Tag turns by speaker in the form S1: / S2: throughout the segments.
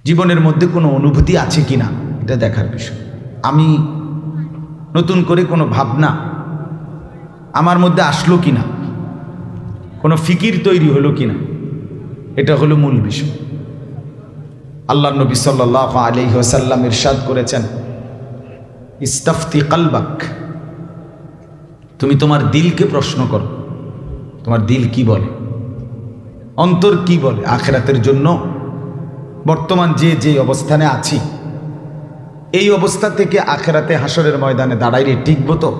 S1: জীবনের মধ্যে কোনো অনুভূতি আছে কিনা এটা দেখার বিষয়। আমি নতুন করে কোনো ভাবনা আমার মধ্যে আসলো কিনা, কোনো ফিকির তৈরি হলো কিনা, এটা হলো মূল বিষয়। আল্লাহ নবী সাল্লাল্লাহু আলাইহি ওয়াসাল্লাম ইরশাদ করেছেন, ইস্তাফতি কলবাক, তুমি তোমার দিলকে প্রশ্ন করো, তোমার দিল কি বলে, অন্তর কি বলে। আখিরাতের জন্য বর্তমান যে অবস্থানে আছি, এই অবস্থা থেকে আখিরাতে হাসরের ময়দানে দাঁড়াইলে টিকবো তো?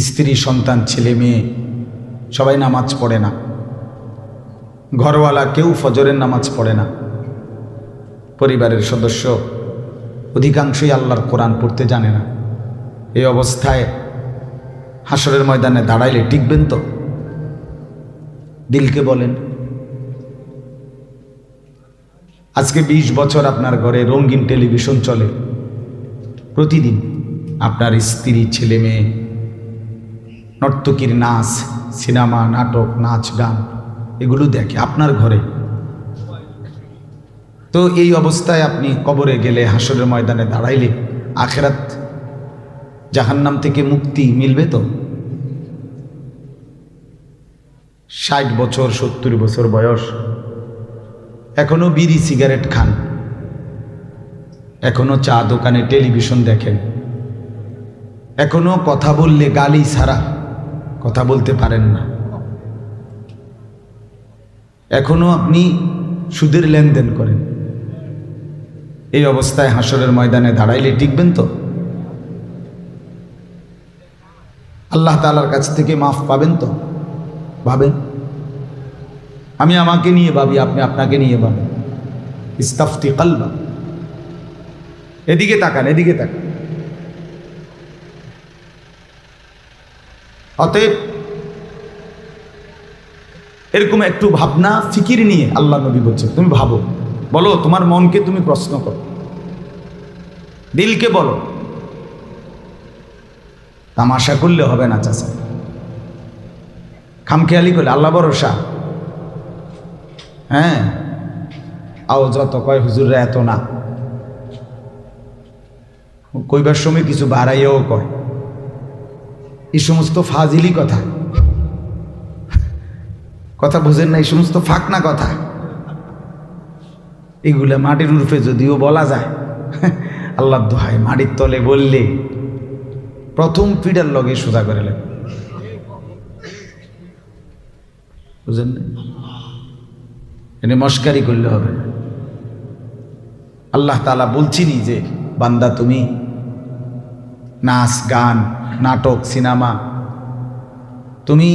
S1: স্ত্রী, সন্তান, ছেলে মেয়ে সবাই নামাজ পড়ে না, ঘরওয়ালা কেউ ফজরের নামাজ পড়ে না, পরিবারের সদস্য অধিকাংশই আল্লাহর কোরআন পড়তে জানে না। এই অবস্থায় হাসরের ময়দানে দাঁড়াইলে টিকবেন তো? দিলকে বলেন। আজকে 20 বছর আপনার ঘরে রঙিন টেলিভিশন চলে, প্রতিদিন আপনার স্ত্রী, ছেলে মেয়ে নর্তকীর নাচ, সিনেমা, নাটক, নাচ, গান এগুলো দেখে আপনার ঘরে। তো এই অবস্থায় আপনি কবরে গেলে, হাসরের ময়দানে দাঁড়াইলে আখিরাত জাহান্নাম থেকে মুক্তি মিলবে তো? 60 বছর 70 বছর বয়স, এখনো বিড়ি সিগারেট খান, এখনো চা দোকানে টেলিভিশন দেখেন, এখনো কথা বললে গালি ছাড়া কথা বলতে পারেন না, এখনো আপনি সুদের লেনদেন করেন। এই অবস্থায় হাসরের ময়দানে দাঁড়াইলে টিকবেন তো? আল্লাহ তাআলার কাছ থেকে মাফ পাবেন তো? ভাবেন। আমি আমাকে নিয়ে ভাবি, আপনি আপনাকে নিয়ে ভাবেন। ইস্তাফতি কলবা, এদিকে তাকান, এদিকে তাকান। অতএব এরকম একটু ভাবনা ফিকির নিয়ে আল্লাহ নবী বলছে, তুমি ভাবো, বলো, তোমার মনকে তুমি প্রশ্ন করো, দিলকে বলো। তামাশা করলে হবে না চাচা, খামখেয়ালি করলে। আল্লাহ ভরসা। হ্যাঁ, আও যত কয় হুজুররা এত না, কইবার সময় কিছু বাড়াইয়াও কয়। এই সমস্ত ফাজিলি কথা, কথা বুঝেন না? এই সমস্ত ফাঁকনা কথা, এগুলা মাটির উর্ফে যদিও বলা যায়, আল্লাহর দোহাই মাটির তলে বললে প্রথম পিডার লগে সোজা করে লাগে। বুঝেন না? এনে মস্কারি করলে হবে না। আল্লাহ তাআলা বলছিনি যে বান্দা তুমি নাচ, গান, নাটক, সিনেমা তুমি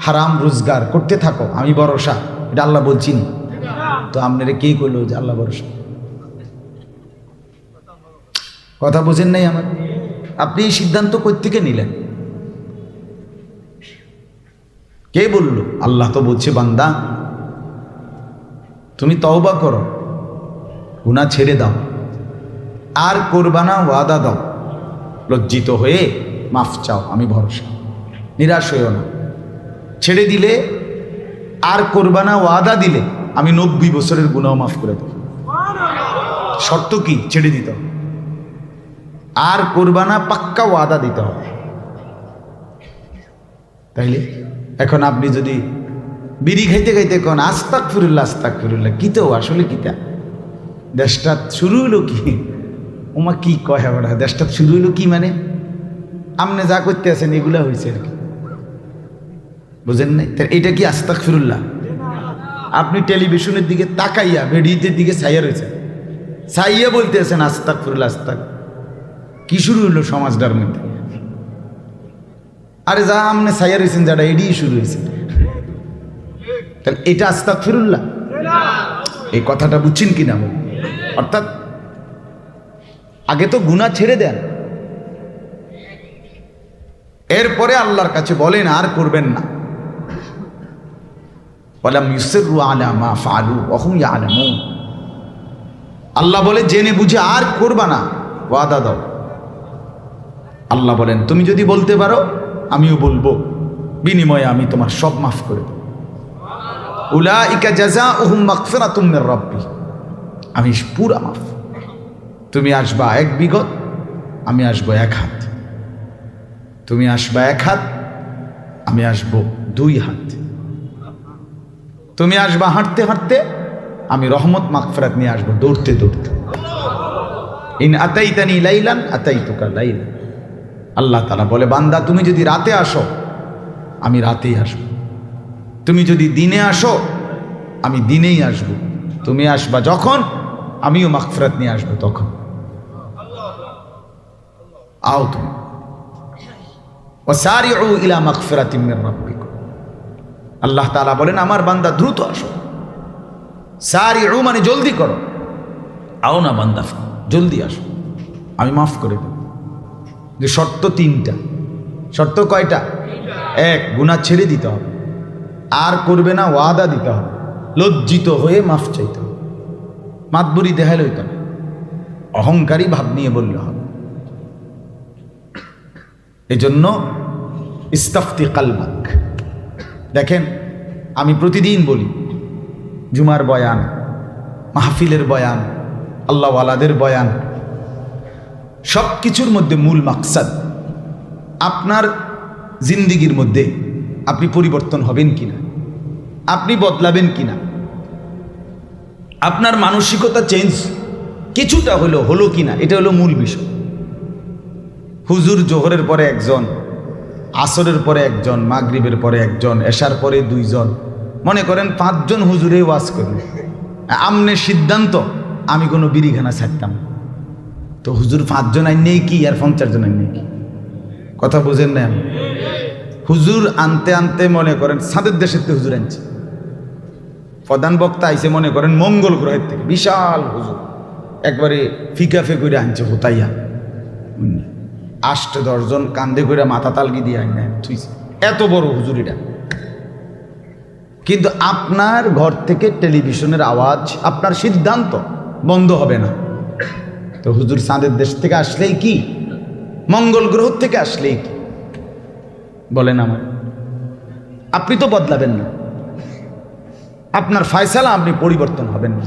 S1: হারাম রোজগার করতে থাকো, আমি ভরসা। এটা আল্লাহ বলছিনি তো? আপনারা কে করলো যে আল্লাহ ভরসা? কথা বুঝেন নাই আমার? আপনি এই সিদ্ধান্ত কই থেকে নিলেন? কে বলল? আল্লাহ তো বলছে, বান্দা তুমি তওবা করো, গুনাহ ছেড়ে দাও, আর করবা না, ওয়াদা দাও, লজ্জিত হয়ে মাফ চাও, আমি ভরসা। নিরাশ হইও না। ছেড়ে দিলে, আর করবা না, ওয়াদা দিলে আমি 90 বছরের গুনাহ মাফ করে দেব। শর্ত কি? ছেড়ে দিতে হবে। আর করবা না, পাক্কা ওয়াদা দিতে হবে। তাইলে এখন আপনি যদি বিড়ি খাইতে খাইতে কোন আস্তাগফিরুল্লাহ আস্তাগফিরুল্লাহ, কি তো আসলে কিতা দেশটা শুরু হইল কি? ওমা কি কয় ওরা, দেশটা শুরু হইল কি? মানে আপনি যা করতে আছেন এগুলা হয়েছে আর কি, বুঝেন নাই? এটা কি আস্তাগফিরুল্লাহ? আপনি টেলিভিশনের দিকে তাকাইয়া, বেডিতের দিকে ছাইয়া রয়েছে, ছাইয়া বলতে আছেন আস্তাগফিরুল্লাহ আস্তাগ। কি শুরু হইলো সমাজটার মধ্যে? আরে যা আপনি ছাইয়া রয়েছেন, যারা এডি শুরু হয়েছে, তাহলে এটা আস্তাগফিরুল্লাহ? এই কথাটা বুঝছেন কিনা? অর্থাৎ আগে তো গুনাহ ছেড়ে দেন, এরপরে আল্লাহর কাছে বলেন আর করবেন না। ওয়ালাম ইউসিরু আলা মা ফাআলু ওয়া হুম ইয়ালামুন। আল্লাহ বলে জেনে বুঝে আর করবা না, ওয়াদা দাও। আল্লাহ বলেন তুমি যদি বলতে পারো আমিও বলবো, বিনিময়ে আমি তোমার সব মাফ করে দেব। উলাইকা জাযাউহুম মাগফিরাতুম মির রাব্বি, আমি পুরা মাফ। তুমি আসবা 1 বিঘত, আমি আসবো 1 হাত। তুমি আসবা 1 হাত, আমি আসবো 2 হাত। তুমি আসবা হাঁটতে হাঁটতে, আমি রহমত মাগফিরাত নিয়ে আসবো দৌড়তে দৌড়তে। ইন আতাইতানি লাইলান আতাইতুকা লাইলান। আল্লাহ তাআলা বলে, বান্দা তুমি যদি রাতে আসো, আমি রাতেই আসবো। তুমি যদি দিনে আসো, আমি দিনেই আসবো। তুমি আসবা যখন, আমিও মাগফিরাত নিয়ে আসবো তখন। আও তুমি ওয়াসারিউ ইলা মাগফিরাতিম মির রাব্বিকুম। আল্লাহ তাআলা বলেন, আমার বান্দা দ্রুত আসো। সারিউ মানে জলদি করো। আও না বান্দা, জলদি আসো, আমি মাফ করে দেব। যে শর্ত 3টা। শর্ত কয়টা? 1, গুনাহ ছেড়ে দিতে হবে, আর করবে না, ওয়াদা দিতে হবে, লজ্জিত হয়ে মাফ চাইতে হবে। মাতবুরি দেখাইলে হইতো না, অহংকারী ভাব নিয়ে বললে হবে। এজন্য ইস্তাফতি কালবাক। দেখেন, আমি প্রতিদিন বলি, জুমার বয়ান, মাহফিলের বয়ান, আল্লাহওয়ালাদের বয়ান, সব কিছুর মধ্যে মূল মাকসাদ আপনার জিন্দিগির মধ্যে আপনি পরিবর্তন হবেন কিনা, আপনি বদলাবেন কিনা, আপনার মানসিকতা চেঞ্জ কিছুটা হলো কিনা, এটা হলো মূল বিষয়। হুজুর জোহরের পরে একজন, আসরের পরে একজন, মাগরিবের পরে একজন, এশার পরে 2 জন, মনে করেন 5 জন হুজুরে ওয়াজ করবে। আমনে সিদ্ধান্ত আমি কোনো বিড়িখানা ছাড়তাম, তো হুজুর 5 জন আইন নেই কি আর 50 জন আইন নেই কি? কথা বুঝেন না? হুজুর আনতে আনতে মনে করেন সাদের দেশের থেকে হুজুর আনছে। প্রধান বক্তা আইসে মনে করেন মঙ্গল গ্রহের থেকে, বিশাল হুজুর, একবারে ফিকাফে করে আনছে হোতাইয়া। 8-10 জন কান্দে করে মাথা তালগি দিয়ে আইন থুইছে, এত বড় হুজুরিটা। কিন্তু আপনার ঘর থেকে টেলিভিশনের আওয়াজ, আপনার সিদ্ধান্ত বন্ধ হবে না। তো হুজুর চাঁদের দেশ থেকে আসলেই কি, মঙ্গল গ্রহ থেকে আসলেই কি? বলেন আমার, আপনি তো বদলাবেন না, আপনার ফয়সালা আপনি পরিবর্তন হবেন না।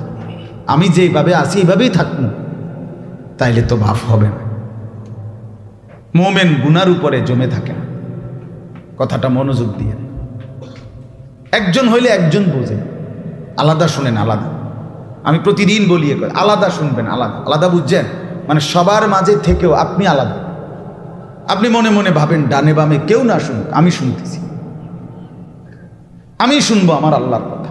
S1: আমি যেভাবে আছি এইভাবেই থাকবো, তাইলে তো ভাব হবে না। মোমেন গুনার উপরে জমে থাকে না। কথাটা মনোযোগ দিয়ে, একজন হইলে একজন বোঝে, আলাদা শুনেন, আলাদা। আমি প্রতিদিন বলি, আলাদা শুনবেন, আলাদা আলাদা, বুঝছেন? মানে সবার মাঝে থেকেও আপনি আলাদা। আপনি মনে মনে ভাবেন ডানে বামে কেউ না শুনুক, আমি শুনতেছি, আমি শুনবো আমার আল্লাহর কথা,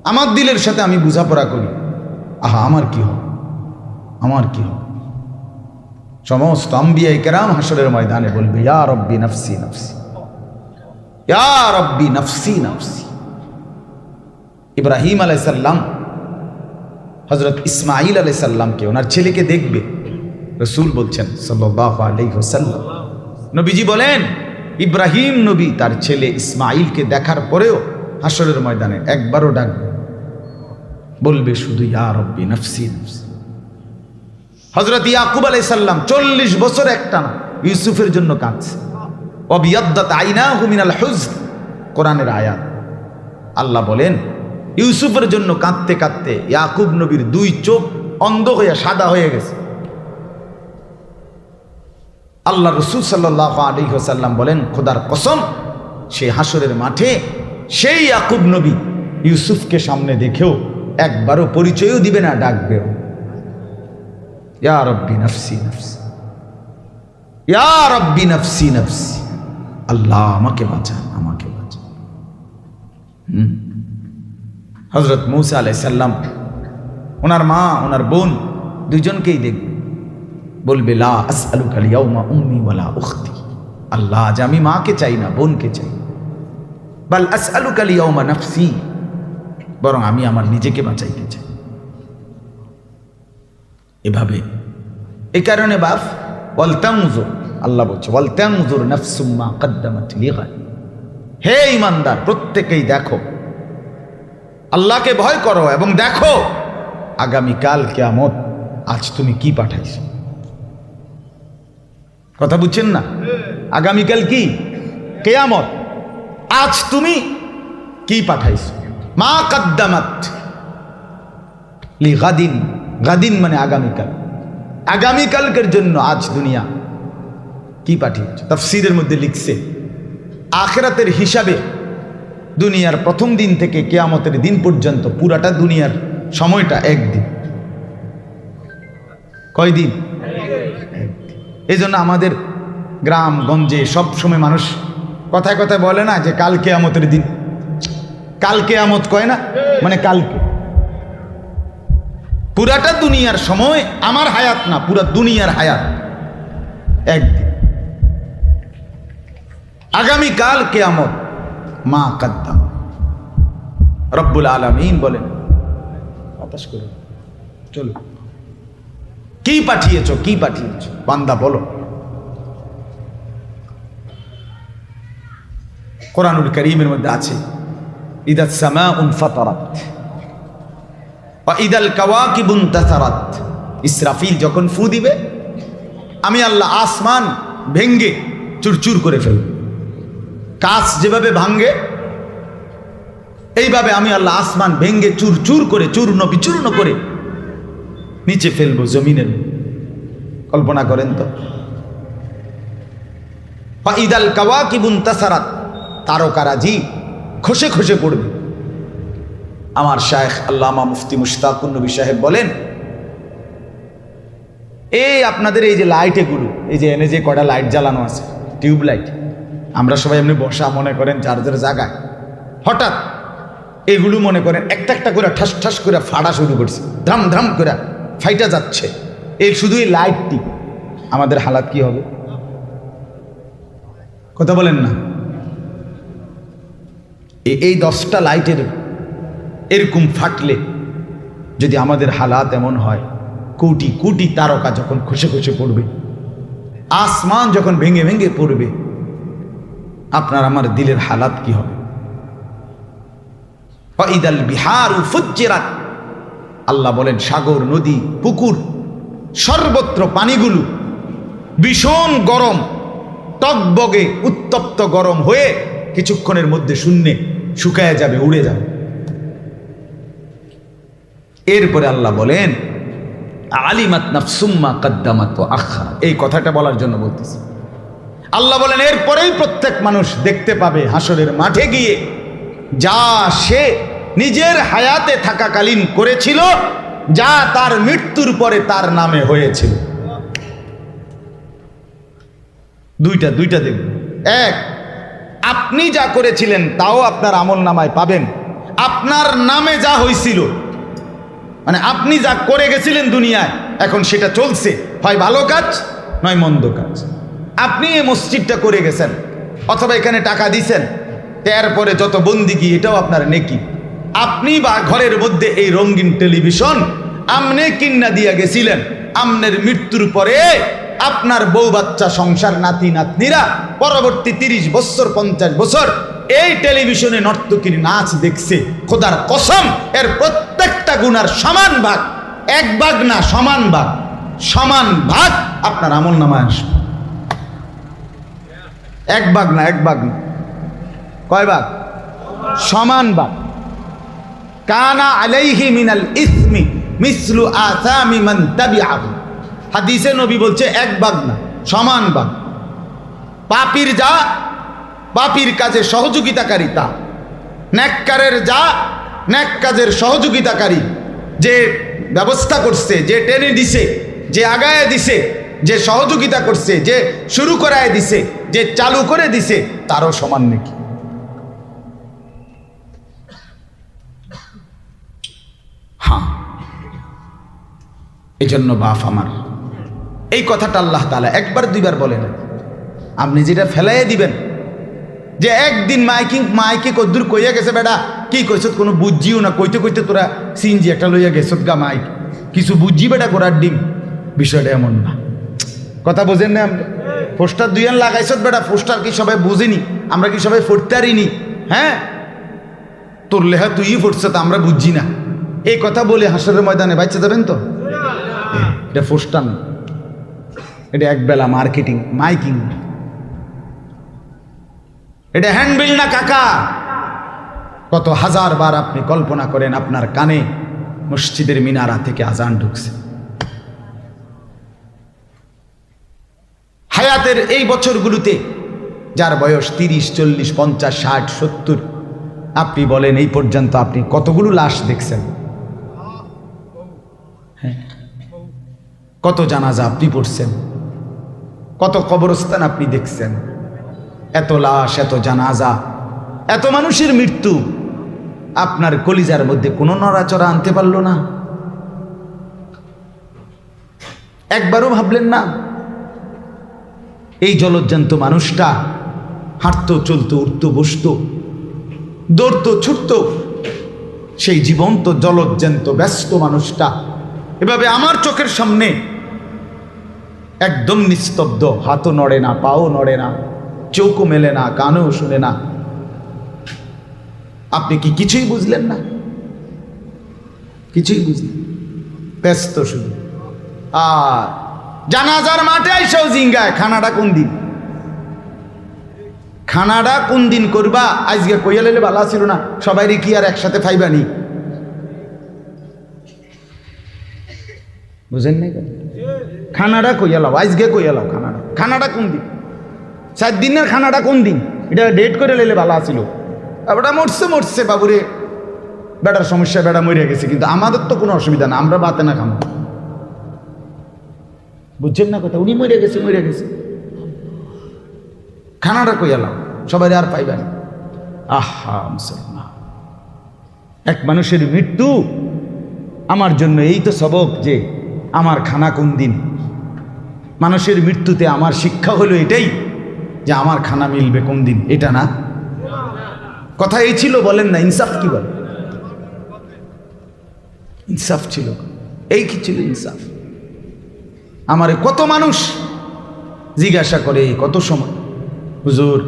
S1: আমার দিলের সাথে আমি বোঝাপড়া করি। আহা, আমার কি হবে, আমার কি হবে? সমস্ত আম্বিয়ায়ে কেরাম হাসরের ময়দানে বলবে, ইয়া রব্বি নফসি নফসি, ইয়া রব্বি নফসি নফসি। ইব্রাহিম আলাইহিস সালাম হযরত ইসমাঈল আলাইহিস সালামকে, ওনার ছেলেকে দেখবে। রাসূল বলছেন সাল্লাল্লাহু আলাইহি ওয়াসাল্লাম, নবীজি বলেন, ইব্রাহিম নবী তার ছেলে ইসমাঈলকে দেখার পরেও হাসরের ময়দানে একবারও ডাকবে, বলবে শুধু ইয়া রব্বি নফসি নফসি। হযরত ইয়াকুব আলাইহিস সালাম 40 বছর একটানা ইউসুফের জন্য কাঁদছে। ওয়াবিয়াদ্দাত আইনাহু মিনাল হুজন, কোরআনের আয়াত। আল্লাহ বলেন, ইউসুফের জন্য কাঁদতে কাঁদতে ইয়াকুব নবীর 2 চোখ অন্ধ হয়ে সাদা হয়ে গেছে। আল্লাহ রাসূল সাল্লাল্লাহু আলাইহি ওয়াসাল্লাম বলেন, খোদার কসম, সেই হাসরের মাঠে সেই ইয়াকুব নবী ইউসুফকে সামনে দেখেও একবারও পরিচয়ও দিবে না, ডাকবেও ইয়া রব্বি নফসি নফসি, ইয়া রব্বি নফসি নফসি। আল্লাহ আমাকে বাঁচান, আমাকে বাঁচান। হযরত মূসা আলাইহিস সালাম ওনার মা, ওনার বোন দুইজনকেই দেখবে, বলবে লা আসআলুকা আল-ইয়াওমা উম্মি ওয়ালা উখতি। আল্লাহ, আজ আমি মাকে চাই না, বোনকে চাই। বাল আসআলুকা আল-ইয়াওমা নফসি, বরং আমি আমার নিজেকে বাঁচাইতে চাই। এভাবে, এই কারণে বাপ ওয়ালতানজুর, আল্লাহ বলছে ওয়ালতানজুর নাফসুম মা কদ্দামাত লিগাদ। হে ঈমানদার, প্রত্যেকেই দেখো, আল্লাহকে ভয় করো এবং দেখো আগামীকাল কিয়ামত, আজ তুমি কি পাঠাইছো। কথা বুঝছেন না? আগামীকাল কি? কিয়ামত। আজ তুমি কি পাঠাইছো? মা কদ্দামাত লি গাদিন, গাদিন মানে আগামীকাল, আগামীকালকের জন্য আজ দুনিয়া কি পাঠিয়েছ? তাফসীরের মধ্যে লিখছে আখিরাতের হিসাবে দুনিয়ার প্রথম দিন থেকে কিয়ামতের দিন পর্যন্ত পুরাটা দুনিয়ার সময়টা একদিন। কয়দিন? এই জন্য আমাদের গ্রামগঞ্জে সব সময় মানুষ কথায় কথায় বলে না যে কাল কিয়ামতের দিন, কাল কিয়ামত কয় না, মানে কালকে। পুরাটা দুনিয়ার সময় আমার হায়াত না, পুরা দুনিয়ার হায়াত একদিন। আগামীকাল কিয়ামত। মা কদ্দাম, রব্বুল আলামিন বলেন বাতাস করো, চলো কি পাঠিয়েছ, কি পাঠিয়েছ বান্দা বলো। কোরআনুল কারীমের মধ্যে আছে ইদাস সামাউন ফাতারাত ওয়া ইদাল কাওয়াকিবুন তাসারাত। ইসরাফিল যখন ফু দিবে, আমি আল্লাহ আসমান ভেঙ্গে চুরচুর করে ফেলব। কাঁচ যেভাবে ভাঙ্গে, এইভাবে আমি আল্লাহ আসমান ভেঙ্গে চুরচুর করে, চূর্ণ বিচূর্ণ করে নিচে ফেলবো জমিনের। কল্পনা করেন তো। ওয়া ইদাল কাওয়াকিবুন তাসারাত, তারকারাজি খসে খসে পড়বে। আমার শায়েখ আল্লামা মুফতি মুশতাকুন নবী সাহেব বলেন, এই আপনাদের এই যে লাইট, এগুলো এই যে এনে যে কয়টা লাইট জ্বালানো আছে, টিউব লাইট, আমরা সবাই এমনি বসা মনে করেন যার যার জায়গায়, হঠাৎ এগুলো মনে করেন একটা একটা করে ঠাস ঠাস করে ফাড়া শুরু করছে, ধাম ধাম করে ফাইটা যাচ্ছে। এই শুধু এই লাইটটি, আমাদের হালাত কি হবে? কথা বলেন না। এই 10টা লাইটের এরকম ফাটলে যদি আমাদের হালাত এমন হয়, কোটি কোটি তারকা যখন খসে খসে পড়বে, আসমান যখন ভেঙে ভেঙে পড়বে, আপনার আমার দিলের হালাত কি হবে? ফাইদাল বিহারু ফুজ্জিরাত, আল্লাহ বলেন সাগর, নদী, পুকুর, সর্বত্র পানিগুলো ভীষণ গরম, টকবগে উত্তপ্ত গরম হয়ে কিছুক্ষণের মধ্যে শূন্যে শুকায় যাবে, উড়ে যাবে। এরপরে আল্লাহ বলেন আলিমাত নাফসুম মা কদ্দামাত ওয়া আখার। এই কথাটা বলার জন্য বলতেছি। আল্লাহ বলেন এরপরেই প্রত্যেক মানুষ দেখতে পাবে হাসরের মাঠে গিয়ে যা সে নিজের হায়াতে থাকাকালীন করেছিল, যা তার মৃত্যুর পরে তার নামে হয়েছিল। দুইটা দেখবেন। এক, আপনি যা করেছিলেন তাও আপনার আমল নামায় পাবেন। আপনার নামে যা হয়েছিল, মানে আপনি যা করে গেছিলেন দুনিয়ায়, এখন সেটা চলছে, হয় ভালো কাজ নয় মন্দ কাজ। আপনি এই মসজিদটা করে গেছেন, অথবা এখানে টাকা দিছেন, এরপরে যত বন্দিগি, এটাও আপনার নেকি। আপনি বা ঘরের মধ্যে এই রঙিন টেলিভিশন আমনে কিন্না দিয়া গেছিলেন, আমনের মৃত্যুর পরে আপনার বউ বাচ্চা, সংসার, নাতি নাতনিরা পরবর্তী 30 বছর 50 বছর এই টেলিভিশনে নর্তকীর নাচ দেখছে। খোদার কসম, এর প্রত্যেকটা গুনার সমান ভাগ, এক ভাগ না, সমান ভাগ, সমান ভাগ আপনার আমল নামায় আসবে। এক ভাগ না, এক ভাগ না, কয় ভাগ? সমান ভাগ। কানা আলাইহি মিনাল ইসমি মিসলু আসামি মান তাবিআহু। হাদিসে নবী বলছে এক ভাগ না, সমান ভাগ। পাপীর যা, পাপীর কাজে সহযোগিতাকারী তা, নেককারের যা, নেক কাজের সহযোগিতাকারী, যে ব্যবস্থা করছে, যে টেনে দিছে, যে আগায় দিছে, যে সহযোগিতা করছে, যে শুরু করায় দিছে, যে চালু করে দিছে, তারও সমান নাকি? হ্যাঁ, এই জন্য বাপ আমার, এই কথাটা আল্লাহ তাআলা একবার দুইবার বলে না। আপনি যেটা ফেলাই দিবেন, যে একদিন মাইকে কদ্দুর কইয়া গেছে, বেটা কি কইছত কোনো বুঝিও না, কইতে কইতে তোরা সিনজি একটা লইয়া গেছত গা, মাইক কিছু বুঝি বেটা গোড়ার ডিম। বিষয়টা এমন না, কথা বোঝেন না? আমরা পোস্টার দুইয়ান লাগাইছত বেটা, পোস্টার কি সবাই বুঝিনি? আমরা কি সবাই ফুটতারিনি? হ্যাঁ, তোর লেহা তুই ফুটছ, তা আমরা বুঝছি না। এই কথা বলে হাসরের ময়দানে বাচ্চা যাবেন তো? এটা পোস্টার না, এটা একবেলা মার্কেটিং, মাইকিং, এটা হ্যান্ডবিল না কাকা। কত হাজার বার আপনি কল্পনা করেন আপনার কানে মসজিদের মিনারা থেকে আজান ঢুকছে। হায়াতের এই বছরগুলোতে যার বয়স 30, 40, 50, 60, 70, আপনি বলেন এই পর্যন্ত আপনি কতগুলো লাশ দেখছেন? হ্যাঁ, কত জানাজা আপনি পড়ছেন, কত কবরস্থান আপনি দেখছেন, এত লাশ, এত জানাজা, এত মানুষের মৃত্যু, আপনার কলিজার মধ্যে কোনো নড়াচড়া আনতে পারলো না? একবারও ভাবলেন না এই জলজ্জান্ত মানুষটা হাঁটতো, চলতো, উঠতো, বসতো, দৌড়তো, ছুটতো, সেই জীবন্ত জলজ্জান্ত ব্যস্ত মানুষটা এভাবে আমার চোখের সামনে একদম নিস্তব্ধ, হাতও নড়ে না, পাও নড়ে না, চোখও মেলে না, কানেও শুনে না। আপনি কি কিছুই বুঝলেন না? কিছুই বুঝলেন, ব্যস্ত শুধু। আর জানাজার মাঠে আইসাও জিঙ্গায় খানাটা কোন দিন, খানাটা কোন দিন করবা? আজকে কইয়া লাইলে ভালো ছিল না, সবাই কি আর একসাথে ফাইবানি? বুঝেন নাই? খানাটা কইয়া লাও, আজকে কইয়া লাও খানাটা। খানাটা কোন দিন? 4 দিনের খানাটা কোন দিন? এটা ডেট করে লাইলে ভালো ছিল। বেটা মরছে, মরছে বাবুরে, বেটার সমস্যা, বেটা মরে গেছে, কিন্তু আমাদের তো কোনো অসুবিধা না, আমরা বাতে না খামো। বুঝছেন না কথা? উনি মরে গেছে, মরে গেছে, খানাটা কইয়া লাও, সবাই আর পাইবেন। আহা মুসলমান, এক মানুষের মৃত্যু আমার জন্য এই তো সবক যে আমার খানা কোন দিন। মানুষের মৃত্যুতে আমার শিক্ষা হলো এটাই যে আমার খানা মিলবে কোন দিন, এটা না। কথা এই ছিল, বলেন না? ইনসাফ কি বলে? ইনসাফ ছিল, এই কি ছিল ইনসাফ? আমারে কত মানুষ জিজ্ঞাসা করে কত সময়, হুজুর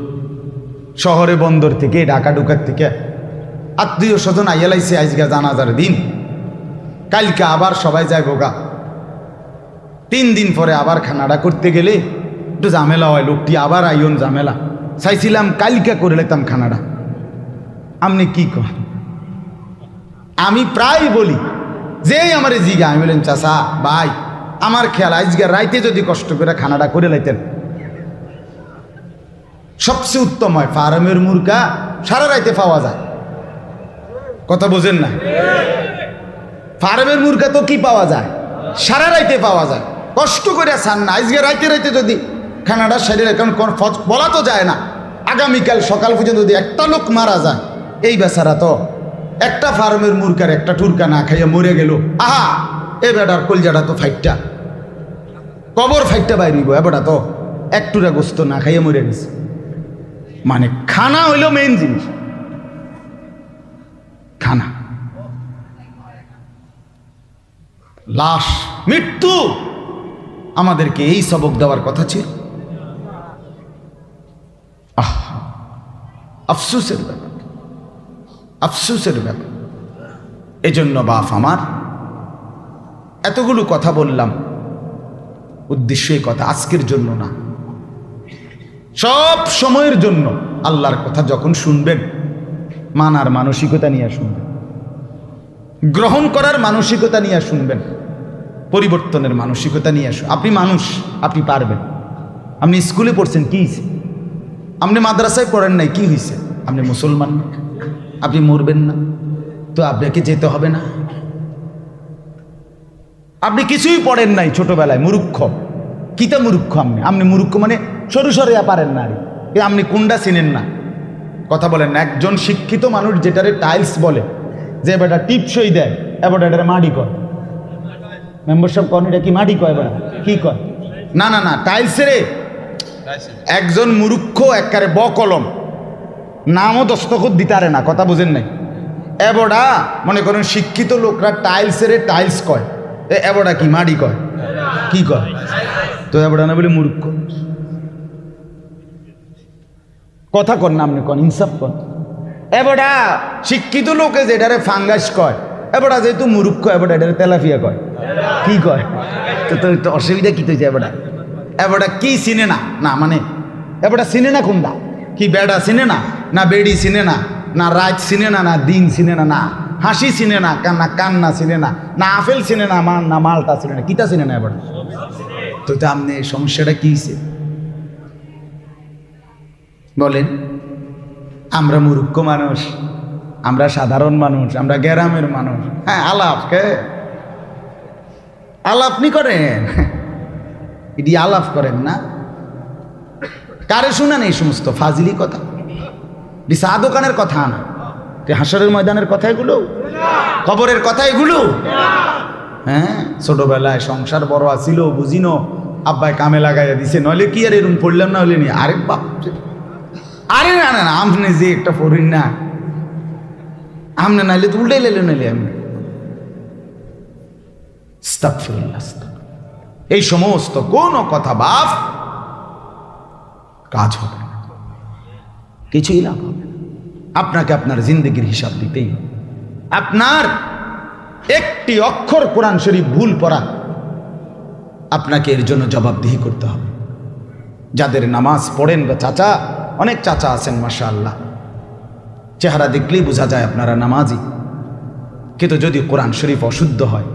S1: শহরে বন্দর থেকে, ঢাকা ঢুকার থেকে আত্মীয় স্বজন আইয়ালাইছে, আজকে জানাজার দিন, কালকে আবার সবাই যায় বোগা, 3 দিন পরে আবার খানাটা করতে গেলে একটু ঝামেলা হয়, লোকটি আবার আইন ঝামেলা। চাইছিলাম কালকে করে লেতাম খানাটা। আপনি কি কন? আমি প্রায় বলি, যেই আমার জিগা, আমি বলেন চাচা ভাই, আমার খেয়াল আজকে রাইতে যদি কষ্ট করে খানাটা করে লাইতেন সবচেয়ে উত্তম হয়। ফার্মের মুরগা সারা রাইতে পাওয়া যায়, কথা বোঝেন না? ফার্মের মুরগা তো কি পাওয়া যায়? সারা রাইতে পাওয়া যায়। কষ্ট করে চান না, আজকে রাইতে রাইতে যদি খানাটা সেরে, কারণ বলা তো যায় না, আগামীকাল সকাল পর্যন্ত যদি একটা লোক মারা যায়, এই বেচারা তো একটা ফার্মের মুরগার একটা টুরকা না খাইয়া মরে গেল, আহা এ বেটার কলজাটা তো ফাইটটা, কবর ফাইটটা বাইরিব, এ বেটা তো এক টুরা গোস্ত না খাইয়া মরে গেছে। মানে খানা হইল মেইন জিনিস, খানা। লাশ, মৃত্যু আমাদেরকে এই সবক দেওয়ার কথা ছিল। আফসোসের ব্যাপার, আফসোসের ব্যাপার। এজন্য বাপ আমার এতগুলো কথা বললাম, উদ্দেশ্য এই কথা আজকের জন্য না, সব সময়ের জন্য। আল্লাহর কথা যখন শুনবেন, মানার মানসিকতা নিয়ে শুনবেন, গ্রহণ করার মানসিকতা নিয়ে শুনবেন, পরিবর্তনের মানসিকতা নিয়ে আসুন। আপনি মানুষ, আপনি পারবেন। আপনি স্কুলে পড়ছেন, কি হয়েছে? আপনি মাদ্রাসায় পড়েন নাই, কি হয়েছে? আপনি মুসলমান, আপনি মরবেন না তো আপনাকে যেতে হবে না? আপনি কিছুই পড়েন নাই ছোটবেলায়, মূর্খ। কিতা মূর্খ? আপনি মূর্খ মানে সরু সরিয়া পারেন না, আপনি কোনটা চিনেন না, কথা বলেন না। একজন শিক্ষিত মানুষ যেটারে টাইলস বলে, যে বেটা টিপসই দেয়, এবার এটারে মাটি কয়। মেম্বার সাহেব কন, এটা কি মাটি কয়? বেটা কি কয়? না না না, টাইলস রে। একজন মূর্খ একবারে বকলম, নামও দস্তখত দিতারে না, কথা বুঝেন নাই? এবড়া মনে করেন শিক্ষিত লোকরা টাইলসের টাইলস কয়, এবড়া কি মাটি কয়? কি কয়? তো এবড়া না বলে মূর্খ। কথা কন না, আপনি কন, ইনসাফ কন। এবড়া শিক্ষিত লোকে যেটারে ফাঙ্গাস কয়, এবড়া যেহেতু মূর্খ, এবড়া এটারে তেলাফিয়া কয়। কি কয়? তো অসুবিধা কি হয়েছে? এবড়া এবড়া কি চিনে না? না মানে এবড়া চিনে না কোনটা? কি বেড়া চিনে না, না বেড়ি চিনে না, না রাত চিনে না, না দিন চিনে না, না হাসি চিনে না, কান্না চিনে না, না আপেল চিনে না, না মালটা চিনে না, কিতা চিনে না এবার। তো আপনি সমস্যাটা কি হয়েছে বলেন? আমরা মূর্খ মানুষ, আমরা সাধারণ মানুষ, আমরা গ্রামের মানুষ। হ্যাঁ, আলাপ নি করেন, এটি আলাপ করেন না। কারে শুনেন এই সমস্ত ফাজিলি কথা? চা দোকানের কথা না, হাসরের ময়দানের কথা এগুলো, কবরের কথা এগুলো। হ্যাঁ, ছোটবেলায় সংসার বড় আসিল বুঝিনো, আব্বাই কামে লাগাইয়া দিছে, নইলে কি আর এরকম পড়লাম না হলে নি। আরে বাপ, আরে না না না, আমনে যে একটা পড়িন না, আমনে নাইলে তো উল্টাই লাইলে নাইলে আমি। এই সমস্ত কোন কথা বাপ কাজ হবে না, কিছুই লাভ হবে না। আপনাকে আপনার জিন্দগির হিসাব দিতেই, আপনার একটি অক্ষর কোরআন শরীফ ভুল পড়া আপনাকে এর জন্য জবাবদিহি করতে হবে। যাদের নামাজ পড়েন বা চাচা, অনেক চাচা আছেন মাশাআল্লাহ, চেহারা দেখলেই বোঝা যায় আপনারা নামাজি, কিন্তু যদি কোরআন শরীফ অশুদ্ধ হয়,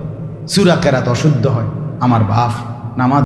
S1: সূরা কেরাত অশুদ্ধ হয়, আমার বাপ নামাজ